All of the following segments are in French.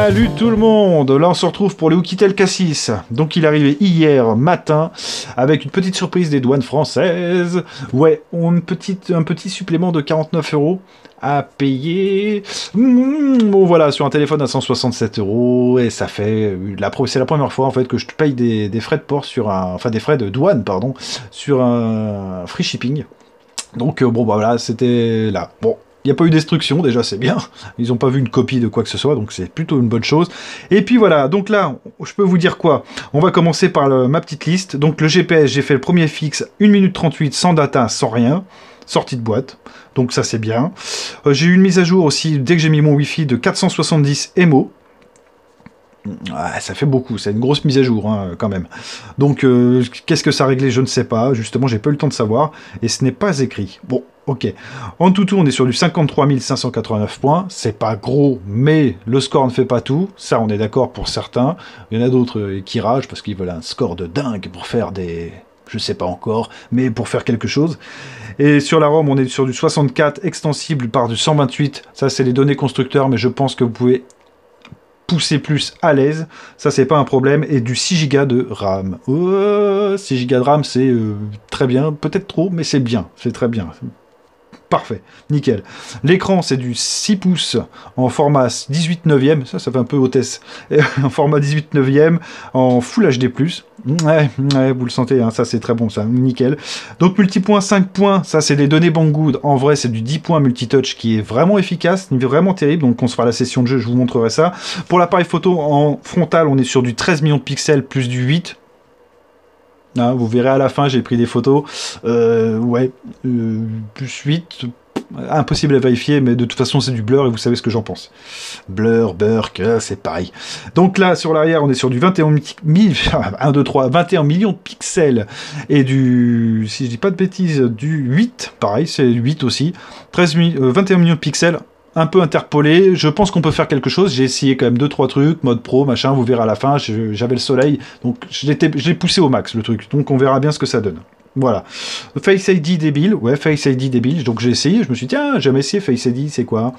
Salut tout le monde. Là on se retrouve pour le Oukitel Cassis. Donc il est arrivé hier matin avec une petite surprise des douanes françaises. Ouais, un petit supplément de 49 € à payer. Bon voilà, sur un téléphone à 167 € et ça fait c'est la première fois en fait que je paye des frais de port des frais de douane pardon, sur un free shipping. Donc bon bah voilà, c'était là. Bon, il n'y a pas eu destruction, déjà c'est bien. Ils n'ont pas vu une copie de quoi que ce soit, donc c'est plutôt une bonne chose. Et puis voilà, donc là, je peux vous dire quoi? On va commencer par ma petite liste. Donc le GPS, j'ai fait le premier fixe, 1 minute 38, sans data, sans rien. Sortie de boîte, donc ça c'est bien. J'ai eu une mise à jour aussi, dès que j'ai mis mon Wi-Fi, de 470 MO. Ouais, ça fait beaucoup, c'est une grosse mise à jour hein, quand même. Donc qu'est-ce que ça réglait, je ne sais pas, justement j'ai pas eu le temps de savoir, et ce n'est pas écrit. Bon, ok. En tout, on est sur du 53 589 points, c'est pas gros, mais le score ne fait pas tout, ça on est d'accord pour certains. Il y en a d'autres qui ragent parce qu'ils veulent un score de dingue pour faire des... je sais pas encore, mais pour faire quelque chose. Et sur la ROM, on est sur du 64, extensible par du 128, ça c'est les données constructeurs, mais je pense que vous pouvez pousser plus à l'aise, ça c'est pas un problème, et du 6 Go de RAM. 6 Go de RAM c'est très bien, peut-être trop, mais c'est bien, c'est très bien. Parfait, nickel. L'écran, c'est du 6 pouces en format 18 neuvième, ça fait un peu hôtesse, en format 18 neuvième, en Full HD+. Ouais, vous le sentez, hein, ça c'est très bon, ça, nickel. Donc multipoint 5 points, ça c'est des données Banggood, en vrai c'est du 10 points multitouch qui est vraiment efficace, vraiment terrible, donc on se fera la session de jeu, je vous montrerai ça. Pour l'appareil photo en frontal, on est sur du 13 millions de pixels plus du 8. Hein, vous verrez à la fin, j'ai pris des photos. Plus 8, impossible à vérifier, mais de toute façon c'est du blur et vous savez ce que j'en pense. Blur, burk, c'est pareil. Donc là, sur l'arrière, on est sur du 21 millions de pixels et du, si je dis pas de bêtises, du 8, pareil, c'est 8 aussi. 21 millions de pixels. Un peu interpolé, je pense qu'on peut faire quelque chose, j'ai essayé quand même 2-3 trucs, mode pro, machin, vous verrez à la fin, j'avais le soleil, donc je l'ai poussé au max le truc, donc on verra bien ce que ça donne. Voilà. Face ID débile, ouais, Face ID débile, donc j'ai essayé, je me suis dit, tiens, jamais essayé Face ID, c'est quoi?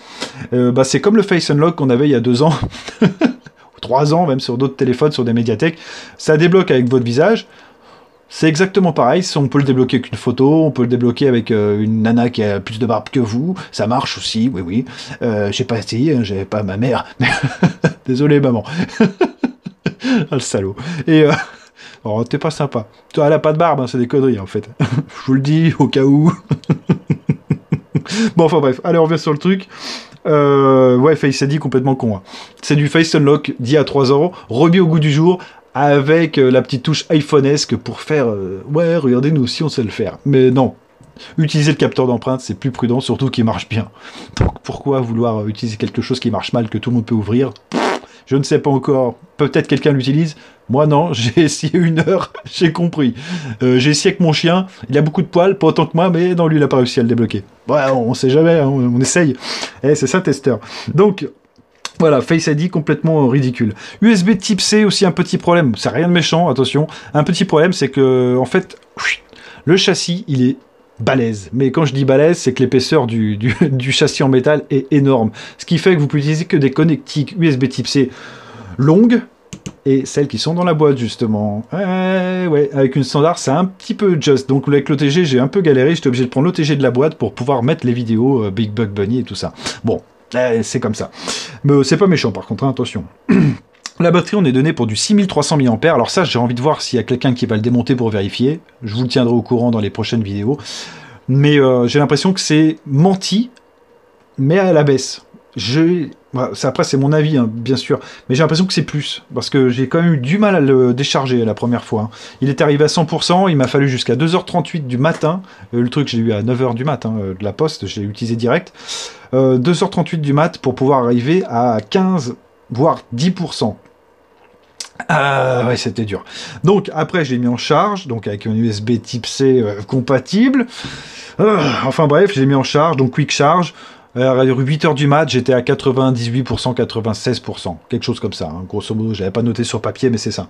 C'est comme le Face Unlock qu'on avait il y a 2 ans, 3 ans même sur d'autres téléphones, sur des médiathèques, ça débloque avec votre visage. C'est exactement pareil, on peut le débloquer avec une photo, on peut le débloquer avec une nana qui a plus de barbe que vous, ça marche aussi, oui. J'ai pas essayé, hein, j'avais pas ma mère. Désolé maman. Ah le salaud. Et oh, t'es pas sympa. Toi, elle a pas de barbe, hein, c'est des conneries en fait. Je vous le dis au cas où. Bon enfin bref, allez on revient sur le truc. Ouais, Face ID complètement con. Hein. C'est du Face Unlock d'il y a 3 ans, remis au goût du jour, avec la petite touche iPhone-esque pour faire ouais, regardez, nous aussi on sait le faire. Mais non, utiliser le capteur d'empreinte, c'est plus prudent, surtout qu'il marche bien. Donc pourquoi vouloir utiliser quelque chose qui marche mal, que tout le monde peut ouvrir? Je ne sais pas encore, peut-être quelqu'un l'utilise. Moi non, j'ai essayé 1 heure, j'ai compris. J'ai essayé avec mon chien, il a beaucoup de poils, pas autant que moi, mais non, lui il a pas réussi à le débloquer. Ouais, on sait jamais, hein, on essaye. C'est ça, testeur. Donc... voilà, Face ID complètement ridicule. USB type C aussi un petit problème, c'est rien de méchant, attention. Un petit problème, c'est que, en fait, le châssis, il est balèze. Mais quand je dis balèze, c'est que l'épaisseur du châssis en métal est énorme. Ce qui fait que vous pouvez utiliser que des connectiques USB type C longues, et celles qui sont dans la boîte, justement. Ouais, avec une standard, c'est un petit peu just. Donc avec l'OTG, j'ai un peu galéré, j'étais obligé de prendre l'OTG de la boîte pour pouvoir mettre les vidéos Big Bug Bunny et tout ça. Bon. C'est comme ça. Mais c'est pas méchant par contre, hein, attention. La batterie, on est donné pour du 6300 mAh. Alors ça, j'ai envie de voir s'il y a quelqu'un qui va le démonter pour vérifier. Je vous le tiendrai au courant dans les prochaines vidéos. Mais j'ai l'impression que c'est menti, mais à la baisse. Après, c'est mon avis, hein, bien sûr. Mais j'ai l'impression que c'est plus. Parce que j'ai quand même eu du mal à le décharger la première fois. Hein. Il est arrivé à 100%. Il m'a fallu jusqu'à 2h38 du matin. Le truc, je l'ai eu à 9h du matin de la poste. Je l'ai utilisé direct. 2h38 du mat pour pouvoir arriver à 15, voire 10%. Ouais, c'était dur. Donc, après, je l'ai mis en charge. Donc, avec un USB type C compatible. Enfin bref, je l'ai mis en charge. Donc, quick charge. À 8h du mat, j'étais à 98%, 96%, quelque chose comme ça. Hein. Grosso modo, j'avais pas noté sur papier, mais c'est ça.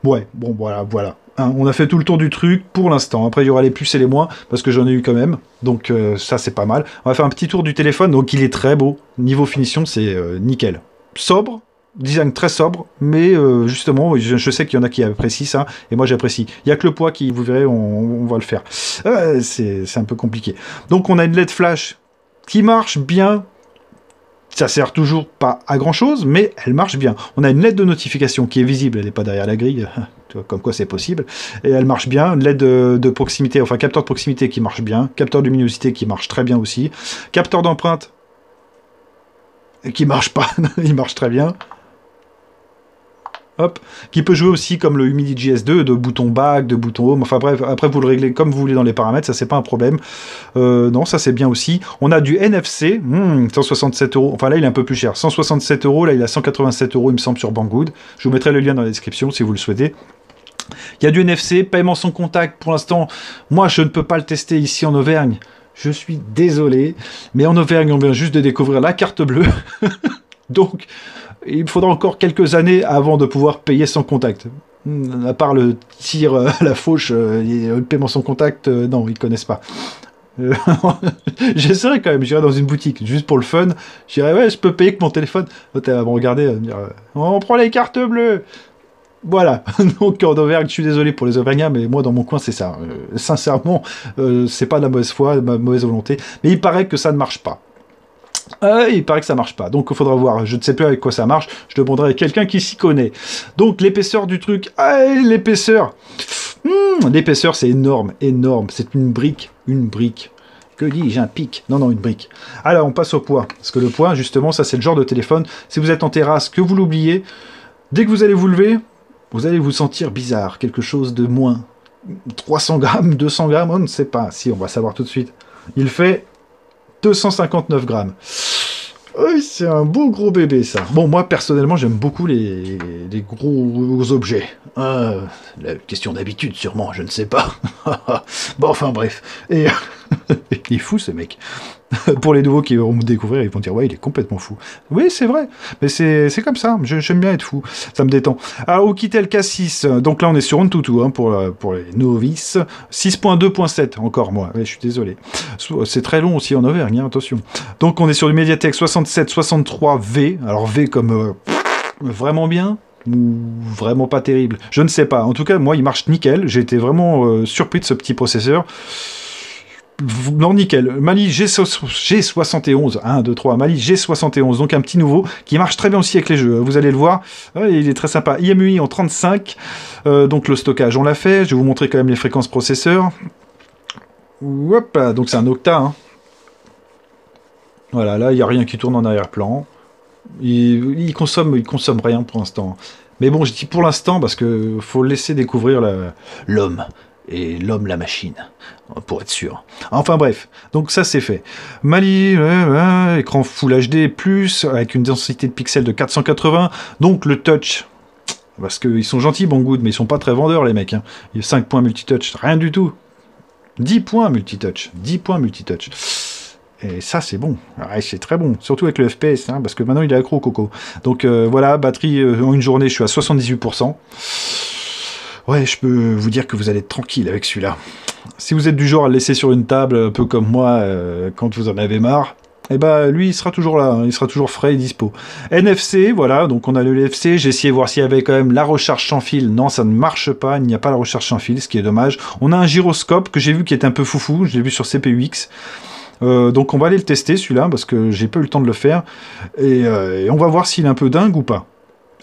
Ouais, bon, voilà. Hein, on a fait tout le tour du truc pour l'instant. Après, il y aura les plus et les moins, parce que j'en ai eu quand même. Donc ça, c'est pas mal. On va faire un petit tour du téléphone. Donc il est très beau. Niveau finition, c'est nickel. Sobre, design très sobre, mais justement, je sais qu'il y en a qui apprécient ça, et moi j'apprécie. Il n'y a que le poids qui, vous verrez, on va le faire. C'est un peu compliqué. Donc on a une LED flash qui marche bien. Ça sert toujours pas à grand chose, mais elle marche bien. On a une LED de notification qui est visible, elle n'est pas derrière la grille, tu vois, comme quoi c'est possible. Et elle marche bien. Une LED de proximité, enfin capteur de proximité qui marche bien. Capteur de luminosité qui marche très bien aussi. Capteur d'empreinte qui marche pas, il marche très bien. Hop, qui peut jouer aussi comme le Humidity GS2, de bouton back, de bouton home, enfin bref, après vous le réglez comme vous voulez dans les paramètres, ça c'est pas un problème. Non, ça c'est bien aussi. On a du NFC, 167 €, enfin là il est un peu plus cher, 167 €, là il a 187 € il me semble sur Banggood. Je vous mettrai le lien dans la description si vous le souhaitez. Il y a du NFC, paiement sans contact, pour l'instant, moi je ne peux pas le tester ici en Auvergne. Je suis désolé, mais en Auvergne on vient juste de découvrir la carte bleue. Donc, il me faudra encore quelques années avant de pouvoir payer sans contact. À part le tir à la fauche, le paiement sans contact, non, ils connaissent pas. J'essaierai quand même, j'irai dans une boutique, juste pour le fun. J'irai, ouais, je peux payer avec mon téléphone. Elle va me regarder, elle va me dire, on prend les cartes bleues. Voilà, donc en Auvergne, je suis désolé pour les Auvergnats, mais moi dans mon coin c'est ça. Sincèrement, c'est pas de la mauvaise foi, de ma mauvaise volonté, mais il paraît que ça ne marche pas. Il paraît que ça marche pas, donc il faudra voir. Je ne sais plus avec quoi ça marche. Je demanderai à quelqu'un qui s'y connaît. Donc l'épaisseur du truc, l'épaisseur, l'épaisseur c'est énorme, énorme. C'est une brique, Que dis-je, un pic? Non, une brique. Alors on passe au poids, parce que le poids, justement, ça c'est le genre de téléphone. Si vous êtes en terrasse, que vous l'oubliez, dès que vous allez vous lever, vous allez vous sentir bizarre, quelque chose de moins. 300 grammes, 200 grammes, on ne sait pas. Si, on va savoir tout de suite. Il fait 259 grammes. Oui, c'est un beau gros bébé, ça. Bon, moi, personnellement, j'aime beaucoup les gros objets. La question d'habitude, sûrement, je ne sais pas. Bon, enfin, bref. Et il est fou, ce mec. Pour les nouveaux qui vont me découvrir, ils vont dire, ouais, il est complètement fou. Oui, c'est vrai. Mais c'est comme ça. J'aime bien être fou. Ça me détend. Alors, Oukitel K6. Donc là, on est sur Antutu, pour les novices. 6.2.7, encore moi. Ouais, je suis désolé. C'est très long aussi en Auvergne, attention. Donc, on est sur du Mediatek 6763V. Alors, V comme vraiment bien ou vraiment pas terrible. Je ne sais pas. En tout cas, moi, il marche nickel. J'ai été vraiment surpris de ce petit processeur. Non, nickel. Mali G71, 1, 2, 3, Mali G71, donc un petit nouveau, qui marche très bien aussi avec les jeux, vous allez le voir, il est très sympa. IMUI en 35, donc le stockage on l'a fait, je vais vous montrer quand même les fréquences processeurs. Hop, donc c'est un octa, Voilà, là il n'y a rien qui tourne en arrière-plan, il consomme rien pour l'instant. Mais bon, je dis pour l'instant parce que faut laisser découvrir l'homme. Et l'homme, la machine, pour être sûr. Enfin bref, donc ça c'est fait. Mali, écran Full HD+, avec une densité de pixels de 480, donc le touch, parce qu'ils sont gentils, Banggood, mais ils sont pas très vendeurs les mecs. Il y a 5 points multitouch, rien du tout. 10 points multitouch, 10 points multitouch. Et ça c'est bon, ouais, c'est très bon, surtout avec le FPS, parce que maintenant il est accro au coco. Donc voilà, batterie en une journée, je suis à 78%. Ouais, je peux vous dire que vous allez être tranquille avec celui-là. Si vous êtes du genre à le laisser sur une table, un peu comme moi, quand vous en avez marre, eh ben lui, il sera toujours là, il sera toujours frais et dispo. NFC, voilà, donc on a le NFC, j'ai essayé de voir s'il y avait quand même la recharge sans fil. Non, ça ne marche pas, il n'y a pas la recharge sans fil, ce qui est dommage. On a un gyroscope que j'ai vu qui est un peu foufou, je l'ai vu sur CPUX. Donc on va aller le tester, celui-là, parce que j'ai pas eu le temps de le faire. Et on va voir s'il est un peu dingue ou pas.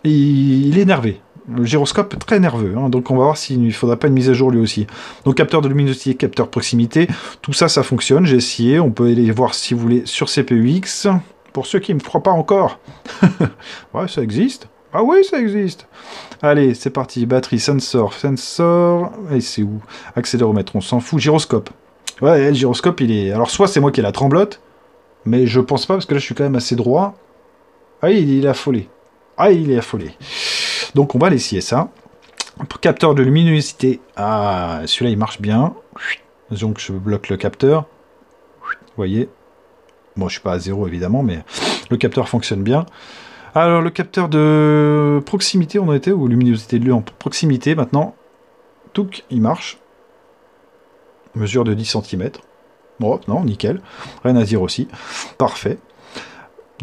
Et il est énervé. Le gyroscope très nerveux, donc on va voir s'il ne faudra pas une mise à jour lui aussi. Donc capteur de luminosité, capteur de proximité, tout ça, ça fonctionne, j'ai essayé, on peut aller voir si vous voulez sur CPUX, pour ceux qui ne me croient pas encore. Ouais, ça existe. Ah oui, ça existe. Allez, c'est parti, batterie, sensor, et c'est où? Accéléromètre, on s'en fout, gyroscope. Ouais, le gyroscope, il est... Alors soit c'est moi qui ai la tremblote, mais je pense pas, parce que là je suis quand même assez droit. Ah, il est affolé. Ah, il est affolé. Donc on va essayer ça. Capteur de luminosité. Ah, celui-là il marche bien. Donc je bloque le capteur. Vous voyez. Bon, je suis pas à 0 évidemment, mais le capteur fonctionne bien. Alors le capteur de proximité, on en était, ou luminosité de lieu en proximité maintenant. Touc, il marche. Mesure de 10 cm. Bon, non, nickel. Rien à dire aussi. Parfait.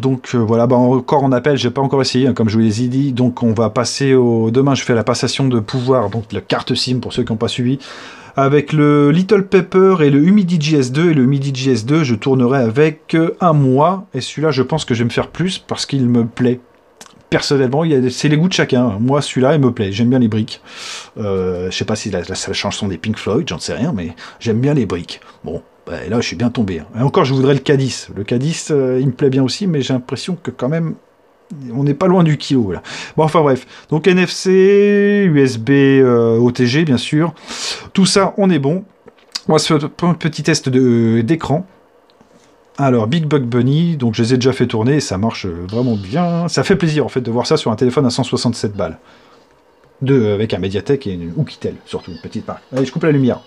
Donc voilà, bah, encore en appel, j'ai pas encore essayé, hein, comme je vous l'ai dit. Donc on va passer au... Demain, je fais la passation de pouvoir, donc la carte SIM pour ceux qui n'ont pas suivi. Avec le Little Pepper et le Humidity GS2. Et le Humidity GS2, je tournerai avec un mois. Et celui-là, je pense que je vais me faire plus parce qu'il me plaît. Personnellement, c'est les goûts de chacun. Moi, celui-là, il me plaît. J'aime bien les briques. Je sais pas si la chanson des Pink Floyd, j'en sais rien, mais j'aime bien les briques. Bon, bah, là, je suis bien tombé. Et encore, je voudrais le Cadiz. Le Cadiz, il me plaît bien aussi, mais j'ai l'impression que quand même, on n'est pas loin du kilo, là. Bon, enfin bref. Donc, NFC, USB, OTG, bien sûr. Tout ça, on est bon. On va se faire un petit test d'écran. Alors, Big Bug Bunny, donc je les ai déjà fait tourner, et ça marche vraiment bien. Ça fait plaisir, en fait, de voir ça sur un téléphone à 167 balles. Avec un Mediatek et une Oukitel, surtout, une petite marque. Allez, je coupe la lumière.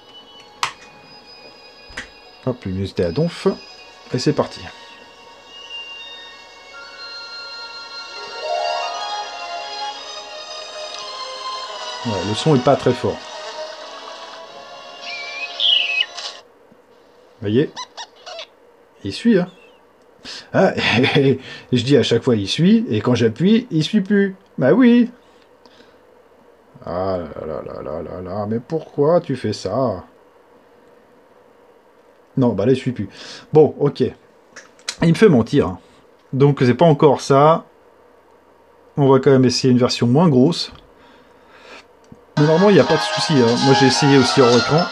Hop, luminosité à donf. Et c'est parti. Ouais, le son est pas très fort. Vous voyez? Il suit, hein. Ah, et je dis à chaque fois il suit, et quand j'appuie, il suit plus. Bah oui. Ah là là là là là là, mais pourquoi tu fais ça? Non, bah là il suit plus. Bon, ok. Il me fait mentir, hein. Donc c'est pas encore ça. On va quand même essayer une version moins grosse. Mais normalement il n'y a pas de souci, hein. Moi j'ai essayé aussi hors écran.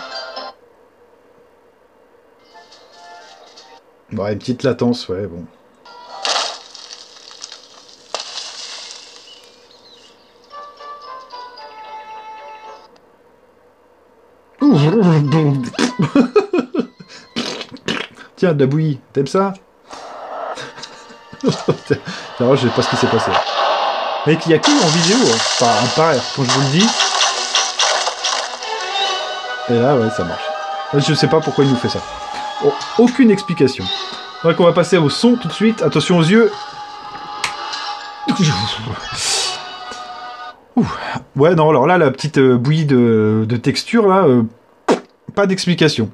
Bon, une petite latence, ouais, bon. Tiens, de la bouillie, t'aimes ça? Alors, je sais pas ce qui s'est passé. Mais qu'il y a que en vidéo, hein. Enfin, pareil, quand je vous le dis. Et là, ouais, ça marche. Je sais pas pourquoi il nous fait ça. Oh, aucune explication. Donc, on va passer au son tout de suite. Attention aux yeux. Ouais, non, alors là, la petite bouillie de texture, là, pas d'explication.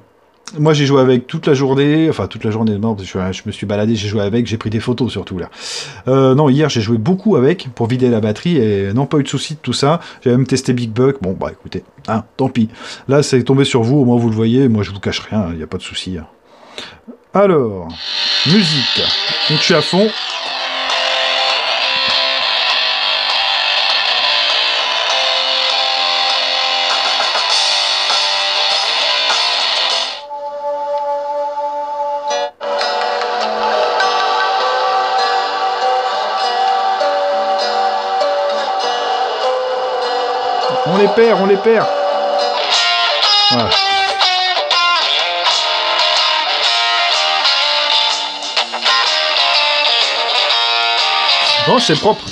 Moi, j'ai joué avec toute la journée, enfin toute la journée, non, je me suis baladé, j'ai joué avec, j'ai pris des photos surtout là. Non, hier j'ai joué beaucoup avec pour vider la batterie et non, pas eu de soucis de tout ça. J'ai même testé Big Buck, bon bah écoutez, hein, tant pis. Là, c'est tombé sur vous, au moins vous le voyez, moi je vous cache rien, il n'y a pas de souci. Alors, musique. Donc je suis à fond. On les perd, on les perd. Voilà. Bon, c'est propre.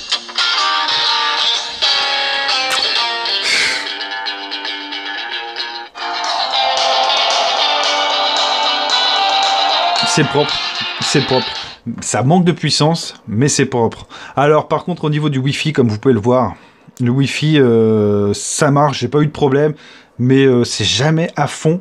C'est propre, c'est propre. Ça manque de puissance, mais c'est propre. Alors, par contre, au niveau du Wi-Fi, comme vous pouvez le voir, le Wi-Fi, ça marche, j'ai pas eu de problème, mais c'est jamais à fond,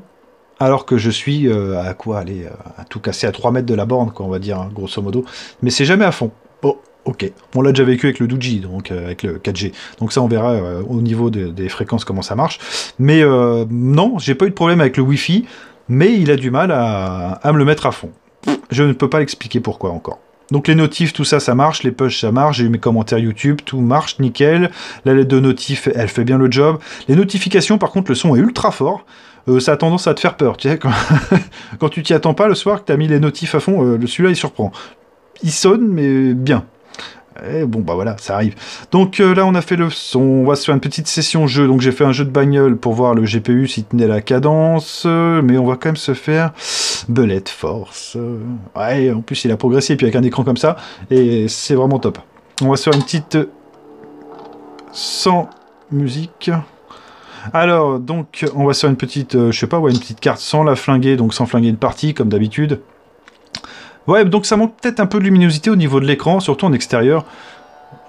alors que je suis à quoi aller à tout casser à 3 mètres de la borne, quoi, on va dire, hein, grosso modo. Mais c'est jamais à fond. Bon, ok. On l'a déjà vécu avec le 2G, donc avec le 4G. Donc ça, on verra au niveau des fréquences comment ça marche. Mais non, j'ai pas eu de problème avec le Wi-Fi, mais il a du mal à me le mettre à fond. Je ne peux pas l'expliquer pourquoi encore. Donc les notifs, tout ça, ça marche, les push, ça marche, j'ai eu mes commentaires YouTube, tout marche, nickel. La lettre de notif, elle fait bien le job. Les notifications, par contre, le son est ultra fort. Ça a tendance à te faire peur, tu sais, quand tu t'y attends pas le soir, que tu as mis les notifs à fond, celui-là, il surprend. Il sonne, mais bien. Et bon, bah voilà, ça arrive. Donc là, on a fait le son, on va se faire une petite session jeu. Donc j'ai fait un jeu de bagnole pour voir le GPU s'il tenait la cadence, mais on va quand même se faire Bullet Force. Ouais, en plus il a progressé, et puis avec un écran comme ça, et c'est vraiment top. On va se faire une petite sans musique. Alors, donc, on va se faire une petite, je sais pas, ouais, une petite carte sans la flinguer, donc sans flinguer une partie, comme d'habitude. Ouais, donc ça manque peut-être un peu de luminosité au niveau de l'écran, surtout en extérieur.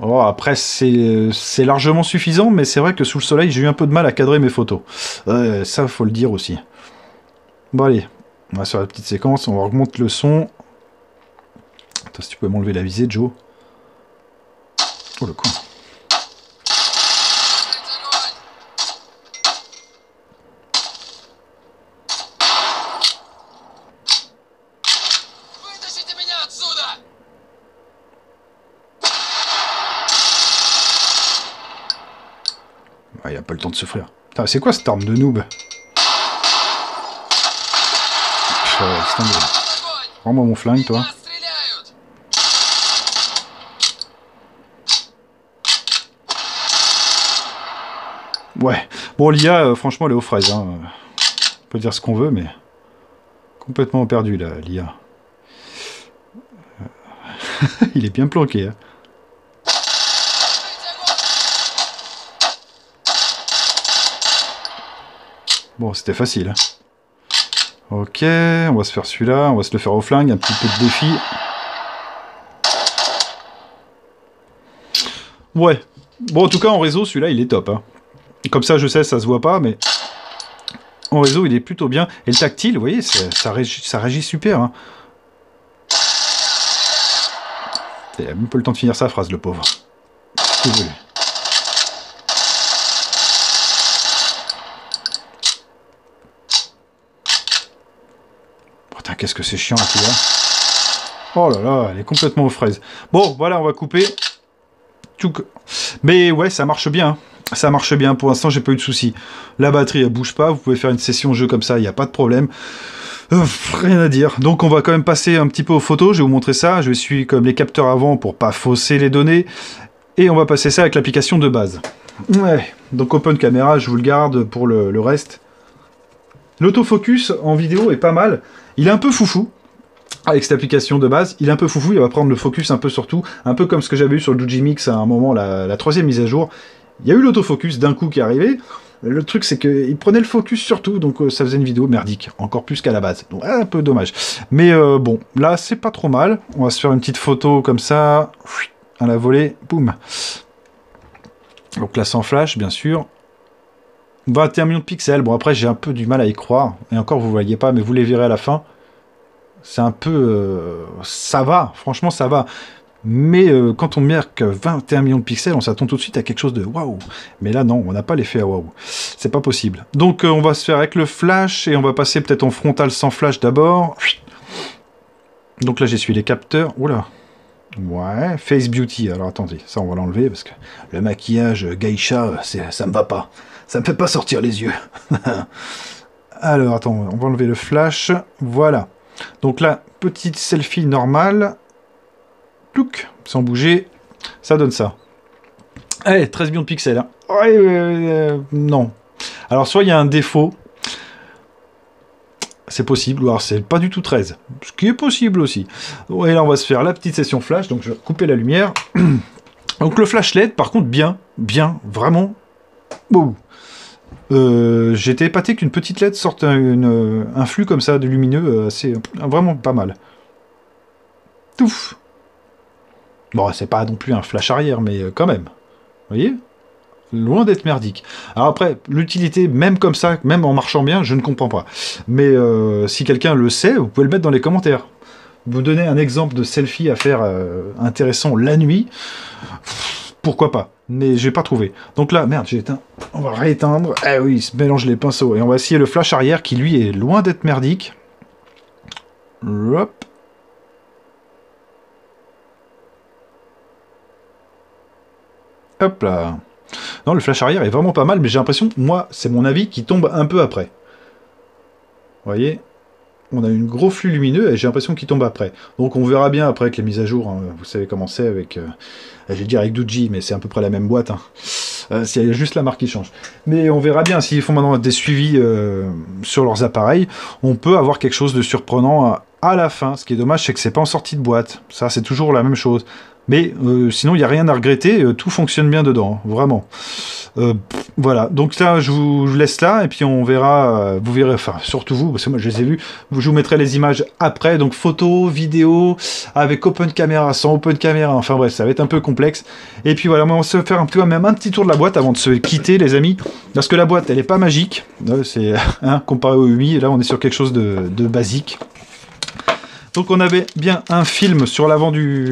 Oh, après, c'est largement suffisant, mais c'est vrai que sous le soleil, j'ai eu un peu de mal à cadrer mes photos. Ça, faut le dire aussi. Bon, allez, on va sur la petite séquence, on remonte le son. Si tu pouvais m'enlever la visée, Joe. Oh le con. Ah, il a pas le temps de souffrir. C'est quoi cette arme de noob? Rends-moi mon flingue, toi. Ouais. Bon, l'IA, franchement, elle est aux fraises. Hein. On peut dire ce qu'on veut, mais... Complètement perdu, là, l'IA. Il est bien planqué, hein. Bon, c'était facile. Ok, on va se faire celui-là, on va se le faire au flingue, un petit peu de défi. Ouais. Bon, en tout cas, en réseau, celui-là, il est top. Hein. Comme ça, je sais, ça se voit pas, mais... En réseau, il est plutôt bien. Et le tactile, vous voyez, ça réagit super. Hein. Il a même pas le temps de finir sa phrase, le pauvre. Désolé. Putain, qu'est-ce que c'est chiant, là. Oh là là, elle est complètement aux fraises. Bon, voilà, on va couper. Mais ouais, ça marche bien. Ça marche bien. Pour l'instant, j'ai pas eu de soucis. La batterie, elle bouge pas. Vous pouvez faire une session jeu comme ça, il n'y a pas de problème. Rien à dire. Donc, on va quand même passer un petit peu aux photos. Je vais vous montrer ça. Je vais suivre comme les capteurs avant pour pas fausser les données. Et on va passer ça avec l'application de base. Ouais. Donc, Open Camera, je vous le garde pour le reste. L'autofocus en vidéo est pas mal. Il est un peu foufou. Avec cette application de base, il est un peu foufou, il va prendre le focus un peu sur tout, un peu comme ce que j'avais eu sur le Dujimix à un moment, la troisième mise à jour. Il y a eu l'autofocus d'un coup qui est arrivé. Le truc, c'est qu'il prenait le focus sur tout, donc ça faisait une vidéo merdique, encore plus qu'à la base. Donc un peu dommage. Mais bon, là, c'est pas trop mal. On va se faire une petite photo comme ça, à la volée, boum. Donc là, sans flash, bien sûr. 21 millions de pixels. Bon, après, j'ai un peu du mal à y croire. Et encore, vous ne voyez pas, mais vous les verrez à la fin. C'est un peu... ça va, franchement ça va. Mais quand on marque 21 millions de pixels, on s'attend tout de suite à quelque chose de waouh. Mais là non, on n'a pas l'effet à waouh. C'est pas possible. Donc on va se faire avec le flash et on va passer peut-être en frontal sans flash d'abord. Donc là j'essuie les capteurs. Oula. Ouais, Face Beauty. Alors attendez, ça on va l'enlever parce que le maquillage geisha, ça me va pas. Ça me fait pas sortir les yeux. Alors attends, on va enlever le flash. Voilà. Donc là, petite selfie normale. Plouc, sans bouger. Ça donne ça. Allez, 13 millions de pixels. Hein. Non. Alors, soit il y a un défaut. C'est possible. Ou alors, c'est pas du tout 13. Ce qui est possible aussi. Et là, on va se faire la petite session flash. Donc, je vais couper la lumière. Donc, le flash LED, par contre, bien. Vraiment. Bon. J'ai été épaté qu'une petite LED sorte un flux comme ça de lumineux, c'est vraiment pas mal. Touf. Bon, c'est pas non plus un flash arrière, mais quand même. Vous voyez? Loin d'être merdique. Alors après, l'utilité, même comme ça, même en marchant bien, je ne comprends pas. Mais si quelqu'un le sait, vous pouvez le mettre dans les commentaires. Vous donnez un exemple de selfie à faire intéressant la nuit. Pourquoi pas? Mais j'ai pas trouvé. Donc là, merde, j'ai éteint. On va rééteindre. Eh oui, il se mélange les pinceaux. Et on va essayer le flash arrière qui, lui, est loin d'être merdique. Hop. Hop là. Non, le flash arrière est vraiment pas mal, mais j'ai l'impression, moi, c'est mon avis, qui tombe un peu après. Vous voyez? On a un gros flux lumineux et j'ai l'impression qu'il tombe après. Donc on verra bien après avec les mises à jour. Hein. Vous savez comment c'est avec... je vais dire avec Doogee, mais c'est à peu près la même boîte. Hein. Il y a juste la marque qui change. Mais on verra bien s'ils font maintenant des suivis sur leurs appareils. On peut avoir quelque chose de surprenant à la fin. Ce qui est dommage, c'est que c'est pas en sortie de boîte. Ça, c'est toujours la même chose. Mais sinon, il n'y a rien à regretter. Tout fonctionne bien dedans, vraiment. Voilà. Donc là, je vous laisse là. Et puis, on verra. Vous verrez, enfin, surtout vous, parce que moi, je les ai vus. Je vous mettrai les images après. Donc, photos, vidéos, avec Open Camera, sans Open Camera. Enfin, bref, ça va être un peu complexe. Et puis, voilà. On va se faire même un petit tour de la boîte avant de se quitter, les amis. Parce que la boîte, elle n'est pas magique. C'est comparé au 8. Là, on est sur quelque chose de basique. Donc on avait bien un film sur l'avant du...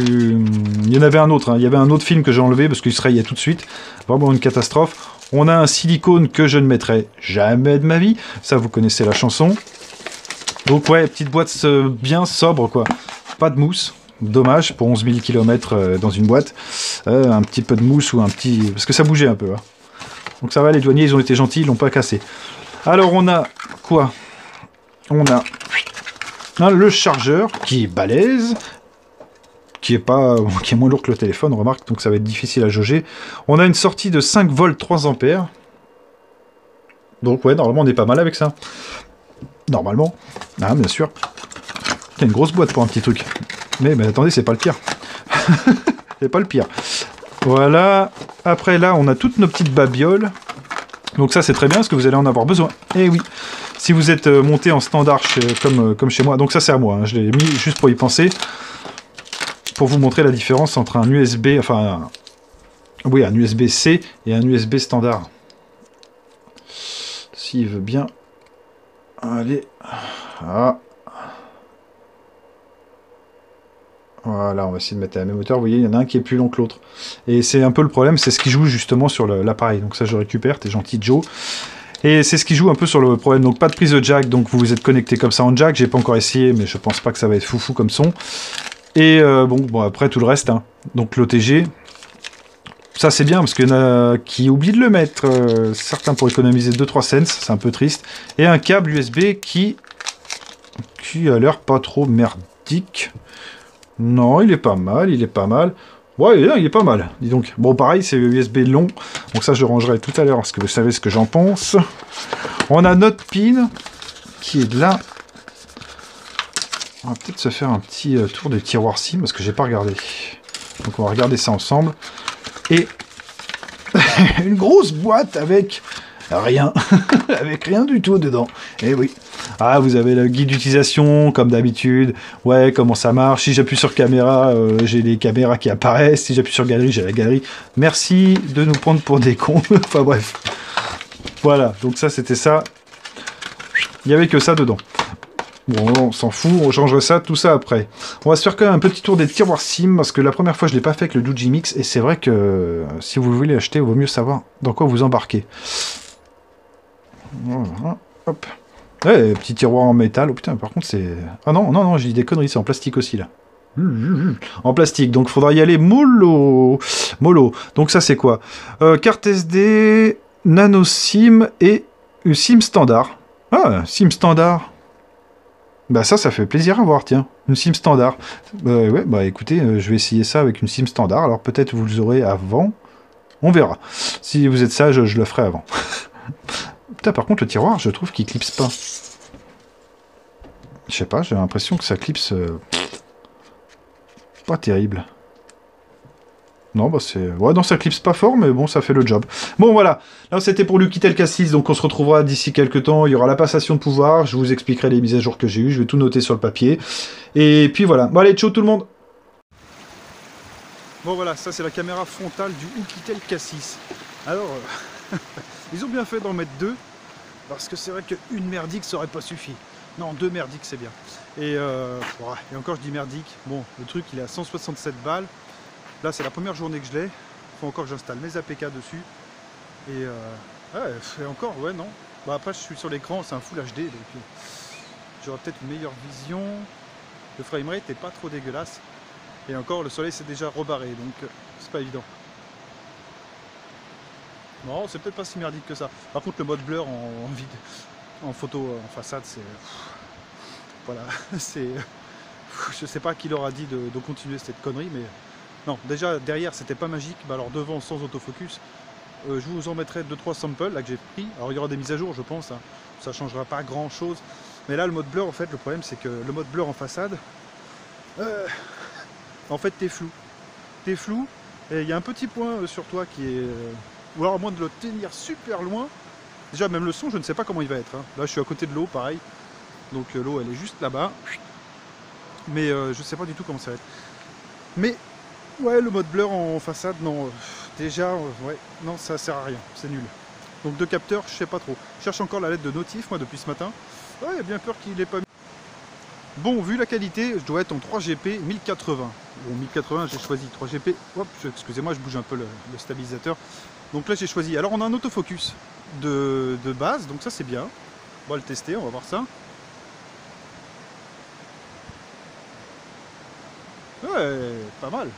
Il y en avait un autre, hein. Il y avait un autre film que j'ai enlevé parce qu'il se rayait tout de suite. Vraiment une catastrophe. On a un silicone que je ne mettrai jamais de ma vie. Ça, vous connaissez la chanson. Donc ouais, petite boîte bien sobre, quoi. Pas de mousse. Dommage, pour 11 000 km dans une boîte. Un petit peu de mousse ou un petit... Parce que ça bougeait un peu. Hein. Donc ça va, les douaniers, ils ont été gentils, ils l'ont pas cassé. Alors on a quoi? On a le chargeur qui est balèze, qui est moins lourd que le téléphone, on remarque, donc ça va être difficile à jauger. On a une sortie de 5 volts 3 ampères. Donc ouais, normalement on est pas mal avec ça. Normalement. Ah, bien sûr. C'est une grosse boîte pour un petit truc. Mais attendez, c'est pas le pire. C'est pas le pire. Voilà. Après là, on a toutes nos petites babioles. Donc ça c'est très bien parce que vous allez en avoir besoin. Eh oui. Si vous êtes monté en standard comme chez moi. Donc ça c'est à moi. Hein. Je l'ai mis juste pour y penser. Pour vous montrer la différence entre un USB... Enfin... Oui, un USB-C et un USB standard. S'il veut bien... Allez. Ah. Voilà, on va essayer de mettre à la même hauteur. Vous voyez, il y en a un qui est plus long que l'autre. Et c'est un peu le problème, c'est ce qui joue justement sur l'appareil. Donc ça, je récupère, t'es gentil, Joe. Et c'est ce qui joue un peu sur le problème. Donc pas de prise de jack, donc vous vous êtes connecté comme ça en jack. J'ai pas encore essayé, mais je pense pas que ça va être foufou comme son. Et bon, après tout le reste. Hein. Donc l'OTG, ça c'est bien parce qu'il y en a qui oublient de le mettre. Certains pour économiser 2-3 cents, c'est un peu triste. Et un câble USB qui a l'air pas trop merdique. Non, il est pas mal, il est pas mal. Ouais, il est pas mal, dis donc. Bon, pareil, c'est USB long. Donc ça, je rangerai tout à l'heure, parce que vous savez ce que j'en pense. On a notre pin, qui est là. On va peut-être se faire un petit tour des tiroirs SIM, parce que j'ai pas regardé. Donc on va regarder ça ensemble. Et une grosse boîte avec rien. Avec rien du tout dedans. Eh oui. Ah, vous avez le guide d'utilisation, comme d'habitude. Ouais, comment ça marche. Si j'appuie sur caméra, j'ai les caméras qui apparaissent. Si j'appuie sur galerie, j'ai la galerie. Merci de nous prendre pour des cons. Enfin bref. Voilà, donc ça, c'était ça. Il n'y avait que ça dedans. Bon, on s'en fout, on changerait ça, tout ça après. On va se faire quand même un petit tour des tiroirs SIM, parce que la première fois, je ne l'ai pas fait avec le Doogee Mix, et c'est vrai que si vous voulez acheter, il vaut mieux savoir dans quoi vous embarquez. Voilà, hop. Ouais, petit tiroir en métal. Oh putain, par contre, c'est... Ah non, non, non, j'ai dit des conneries, c'est en plastique aussi, là. En plastique, donc il faudra y aller mollo. Mollo. Donc ça, c'est quoi? Carte SD, nano SIM et SIM standard. Ah, SIM standard. Bah ça fait plaisir à voir, tiens. Une SIM standard. Ouais, bah écoutez, je vais essayer ça avec une SIM standard. Alors peut-être vous l'aurez avant. On verra. Si vous êtes sage, je le ferai avant. Putain, par contre, le tiroir, je trouve qu'il clipse pas. Je sais pas, j'ai l'impression que ça clipse... pas terrible. Non, bah c'est... Ouais, non, ça clipse pas fort, mais bon, ça fait le job. Bon, voilà. Là, c'était pour Lukitel K6, donc on se retrouvera d'ici quelques temps. Il y aura la passation de pouvoir. Je vous expliquerai les mises à jour que j'ai eues. Je vais tout noter sur le papier. Et puis voilà. Bon, allez, ciao tout le monde. Bon, voilà, ça, c'est la caméra frontale du Lukitel K6. Alors... ils ont bien fait d'en mettre deux, parce que c'est vrai qu'une merdique ça aurait pas suffi. Non, deux merdiques c'est bien. Et encore je dis merdique, bon, le truc il est à 167 balles. Là c'est la première journée que je l'ai. Faut encore que j'installe mes APK dessus. Et ouais, encore, ouais, non. Bah après je suis sur l'écran, c'est un Full HD, donc j'aurai peut-être une meilleure vision. Le framerate est pas trop dégueulasse. Et encore, le soleil s'est déjà rebarré, donc c'est pas évident. Non, c'est peut-être pas si merdique que ça. Par contre, le mode blur en photo en façade, c'est... Voilà, c'est... Je sais pas qui leur a dit de continuer cette connerie, mais... Non, déjà, derrière, c'était pas magique. Bah alors, devant, sans autofocus, je vous en mettrai 2-3 samples, là, que j'ai pris. Alors, il y aura des mises à jour, je pense. Hein. Ça changera pas grand-chose. Mais là, le mode blur, en fait, le problème, c'est que le mode blur en façade... en fait, t'es flou. T'es flou, et il y a un petit point sur toi qui est... Ou alors à moins de le tenir super loin. Déjà même le son je ne sais pas comment il va être. Hein. Là je suis à côté de l'eau pareil. Donc l'eau elle est juste là-bas. Mais je sais pas du tout comment ça va être. Mais ouais le mode blur en façade non. Déjà ouais non ça sert à rien. C'est nul. Donc deux capteurs je sais pas trop. Je cherche encore la lettre de notif moi depuis ce matin. Ouais il y a bien peur qu'il ait pas mis. Bon, vu la qualité, je dois être en 3GP 1080. Bon, 1080, j'ai choisi 3GP. Hop, excusez-moi, je bouge un peu le stabilisateur. Donc là, j'ai choisi. Alors, on a un autofocus de base, donc ça, c'est bien. On va le tester, on va voir ça. Ouais, pas mal.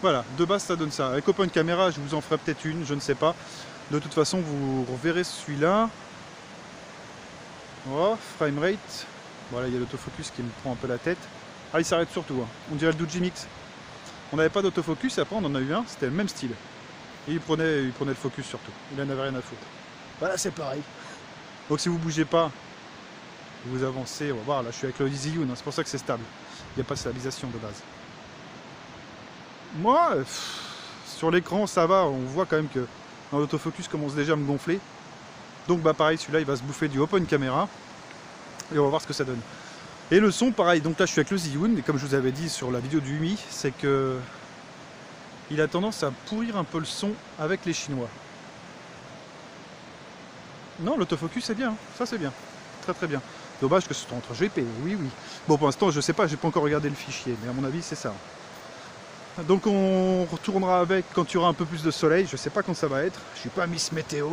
Voilà, de base, ça donne ça. Avec Open Camera, je vous en ferai peut-être une, je ne sais pas. De toute façon, vous reverrez celui-là. Oh, framerate. Voilà, il y a l'autofocus qui me prend un peu la tête. Ah, il s'arrête surtout. Hein. On dirait le Dujimix. On n'avait pas d'autofocus, et après on en a eu un, c'était le même style. Et il prenait le focus surtout. Il en avait rien à foutre. Voilà, c'est pareil. Donc si vous bougez pas, vous avancez, on va voir, là je suis avec le Zhiyun, hein, c'est pour ça que c'est stable. Il n'y a pas de stabilisation de base. Moi, sur l'écran ça va, on voit quand même que dans l'autofocus commence déjà à me gonfler. Donc bah pareil, celui-là il va se bouffer du Open Camera. Et on va voir ce que ça donne. Et le son, pareil, donc là je suis avec le Zhiyun, et comme je vous avais dit sur la vidéo du Umi, c'est que il a tendance à pourrir un peu le son avec les Chinois. Non, l'autofocus c'est bien, ça c'est bien, très très bien. Dommage que ce soit entre GP, oui oui. Bon pour l'instant je sais pas, j'ai pas encore regardé le fichier, mais à mon avis c'est ça. Donc on retournera avec quand il y aura un peu plus de soleil, je sais pas quand ça va être, je suis pas Miss Météo,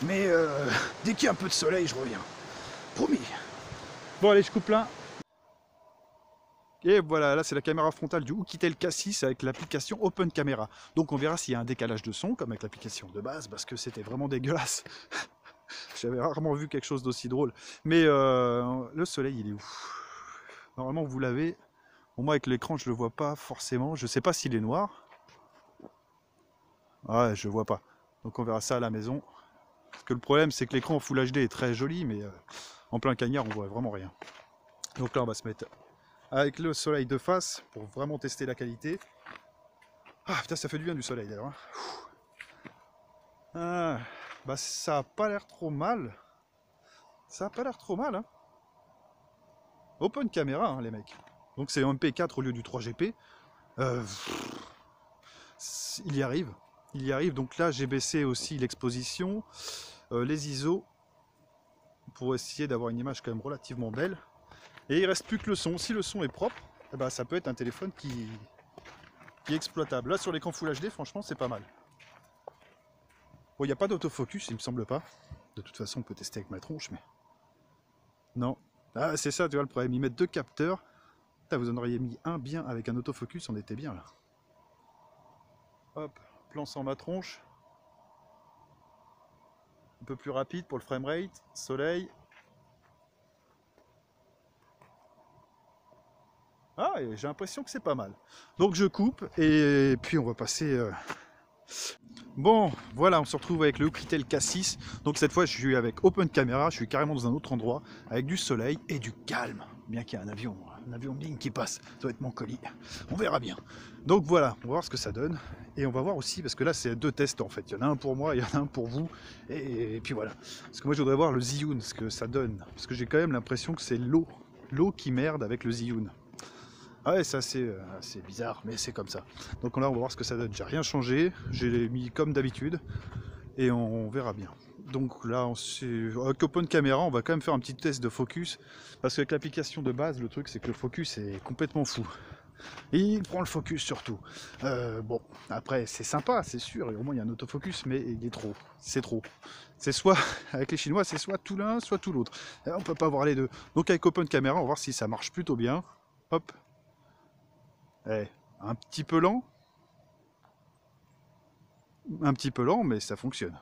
mais dès qu'il y a un peu de soleil je reviens, promis. Bon allez, je coupe là. Et voilà, là c'est la caméra frontale du Oukitel K6 avec l'application Open Camera. Donc on verra s'il y a un décalage de son, comme avec l'application de base, parce que c'était vraiment dégueulasse. J'avais rarement vu quelque chose d'aussi drôle. Mais le soleil, il est où? Normalement, vous l'avez. Bon, moi, avec l'écran, je le vois pas forcément. Je sais pas s'il est noir. Ouais, je le vois pas. Donc on verra ça à la maison. Parce que le problème, c'est que l'écran en Full HD est très joli, mais en plein cagnard, on voit vraiment rien. Donc là, on va se mettre avec le soleil de face pour vraiment tester la qualité. Ah putain, ça fait du bien du soleil d'ailleurs. Ah, bah ça a pas l'air trop mal. Ça a pas l'air trop mal, hein. Open caméra, hein, les mecs. Donc c'est un MP4 au lieu du 3GP. Il y arrive. Il y arrive. Donc là, j'ai baissé aussi l'exposition, les ISO, pour essayer d'avoir une image quand même relativement belle. Et il reste plus que le son. Si le son est propre, eh ben, ça peut être un téléphone qui est exploitable. Là, sur l'écran Full HD, franchement, c'est pas mal. Bon, il n'y a pas d'autofocus, il me semble pas. De toute façon, on peut tester avec ma tronche, mais... Non. Ah, c'est ça, tu vois, le problème. Ils mettent deux capteurs. Putain, vous en auriez mis un bien avec un autofocus, on était bien, là. Hop, plan sans ma tronche. Un peu plus rapide pour le framerate. Soleil. Ah, j'ai l'impression que c'est pas mal. Donc je coupe, et puis on va passer... Bon, voilà, on se retrouve avec le Oukitel K6. Donc cette fois, je suis avec Open Camera, je suis carrément dans un autre endroit, avec du soleil et du calme. Bien qu'il y ait un avion de ligne qui passe, ça doit être mon colis. On verra bien. Donc voilà, on va voir ce que ça donne. Et on va voir aussi, parce que là, c'est deux tests en fait. Il y en a un pour moi, il y en a un pour vous. Et puis voilà. Parce que moi, je voudrais voir le Zhiyun, ce que ça donne. Parce que j'ai quand même l'impression que c'est l'eau qui merde avec le Zhiyun. Ah ouais, c'est assez bizarre, mais c'est comme ça. Donc là, on va voir ce que ça donne. J'ai rien changé, j'ai mis comme d'habitude, et on verra bien. Donc là, avec Open Camera, on va quand même faire un petit test de focus, parce qu'avec l'application de base, le truc, c'est que le focus est complètement fou. Et il prend le focus surtout. Bon, après, c'est sympa, c'est sûr, et au moins il y a un autofocus, mais il est trop. C'est trop. C'est soit, avec les Chinois, c'est soit tout l'un, soit tout l'autre. On peut pas voir les deux. Donc avec Open Camera, on va voir si ça marche plutôt bien. Hop. Eh, un petit peu lent, mais ça fonctionne.